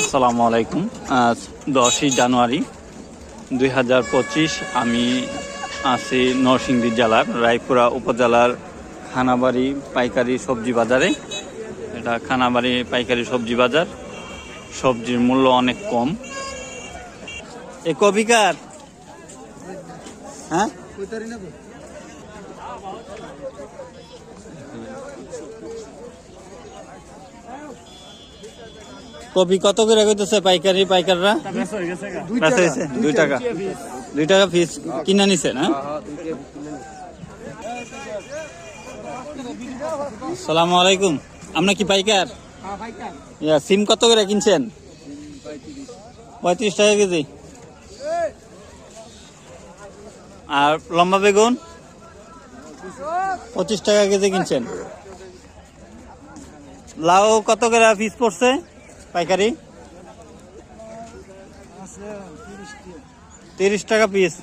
আসসালামু আলাইকুম। আজ 10ই জানুয়ারি 2025। আমি আছি নরসিংদী জেলার রায়পুরা উপজেলার খানাবাড়ি পাইকারি সবজি বাজারে। এটা খানাবাড়ি পাইকারি সবজি বাজার। সবজির মূল্য অনেক কম। এ কবিকার হ্যাঁ কপি কত করে কইতেছে পাইকাররা? 2 টাকা 2 টাকা পিস কিনা নিছে না? আসসালামু আলাইকুম। আমরা কি পাইকার? সিম কত করে কিনছেন? 35 টাকা কেজি। আর লম্বা বেগুন 25 টাকা কেজি কিনছেন। লাউ কত করে পিস পড়ছে পাইকারি? 30 টাকা পিস।